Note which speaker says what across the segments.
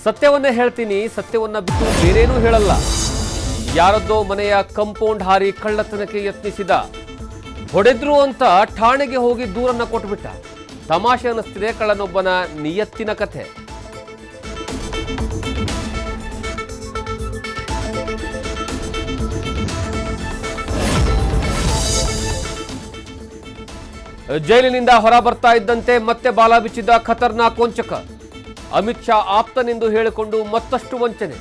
Speaker 1: ಸತ್ಯವನ್ನೇ ಹೇಳ್ತೀನಿ, ಸತ್ಯವನ್ನ ಬಿಟ್ಟು ಬೇರೇನೂ ಹೇಳಲ್ಲ. ಯಾರದ್ದೋ ಮನೆಯ ಕಂಪೌಂಡ್ ಹಾರಿ ಕಳ್ಳತನಕ್ಕೆ ಯತ್ನಿಸಿದ, ಹೊಡೆದ್ರು ಅಂತ ಠಾಣೆಗೆ ಹೋಗಿ ದೂರನ್ನ ಕೊಟ್ಬಿಟ್ಟ. ತಮಾಷೆ ಅನ್ನಿಸ್ತಿದೆ ಕಳ್ಳನೊಬ್ಬನ ನಿಯತ್ತಿನ ಕಥೆ. ಜೈಲಿನಿಂದ ಹೊರ ಬರ್ತಾ ಇದ್ದಂತೆ ಮತ್ತೆ ಬಾಲ ಬಿಚ್ಚಿದ ಖತರ್ನಾಕ್ ವಂಚಕ. ಅಮಿತ್ ಶಾ ಆಪ್ತನೆಂದು ಹೇಳಿಕೊಂಡು ಮತ್ತಷ್ಟು ವಂಚನೆ.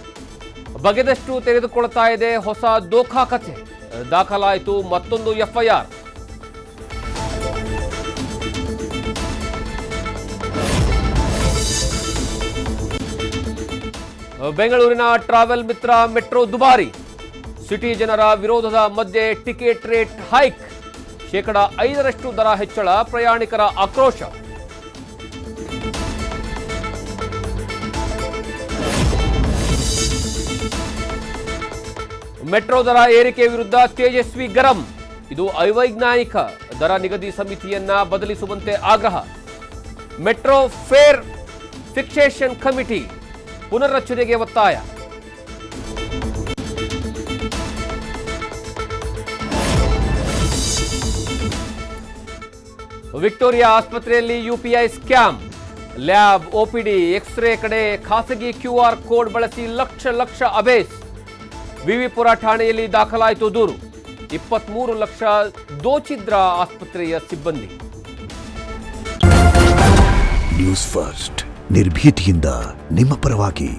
Speaker 1: ಬಗೆದಷ್ಟು ತೆಗೆದುಕೊಳ್ತಾ ಇದೆ ಹೊಸ ದೋಖಾ ಕಥೆ. ದಾಖಲಾಯಿತು ಮತ್ತೊಂದು ಎಫ್ಐಆರ್. ಬೆಂಗಳೂರಿನ ಟ್ರಾವೆಲ್ ಮಿತ್ರ ಮೆಟ್ರೋ ದುಬಾರಿ. ಸಿಟಿ ಜನರ ವಿರೋಧದ ಮಧ್ಯೆ ಟಿಕೆಟ್ ರೇಟ್ ಹೈಕ್. 5% ದರ ಹೆಚ್ಚಳ, ಪ್ರಯಾಣಿಕರ ಆಕ್ರೋಶ. ಮೆಟ್ರೋ ದರ ಏರಿಕೆ ವಿರುದ್ಧ ತೇಜಸ್ವಿ ಗರಂ. ಇದು ಅವೈಜ್ಞಾನಿಕ. ದರ ನಿಗದಿ ಸಮಿತಿಯನ್ನ ಬದಲಿಸುವಂತೆ ಆಗ್ರಹ. ಮೆಟ್ರೋ ಫೇರ್ ಫಿಕ್ಸೇಷನ್ ಕಮಿಟಿ ಪುನರ್ರಚನೆಗೆ ಒತ್ತಾಯ. ವಿಕ್ಟೋರಿಯಾ ಆಸ್ಪತ್ರೆಯಲ್ಲಿ UPI scam. Lab, OPD, X-ray ಕಡೆ ಖಾಸಗಿ QR ಕೋಡ್ ಬಳಸಿ ಲಕ್ಷ ಅಬೇಸ್. ವಿವಿಪುರ ಠಾಣೆಯಲ್ಲಿ ದಾಖಲಾಯಿತು ದೂರು. 23 ಲಕ್ಷ ದೋಚಿದ್ರ ಆಸ್ಪತ್ರೆಯ ಸಿಬ್ಬಂದಿ.
Speaker 2: ನ್ಯೂಸ್ ಫಸ್ಟ್, ನಿರ್ಭೀತಿಯಿಂದ ನಿಮ್ಮ ಪರವಾಗಿ.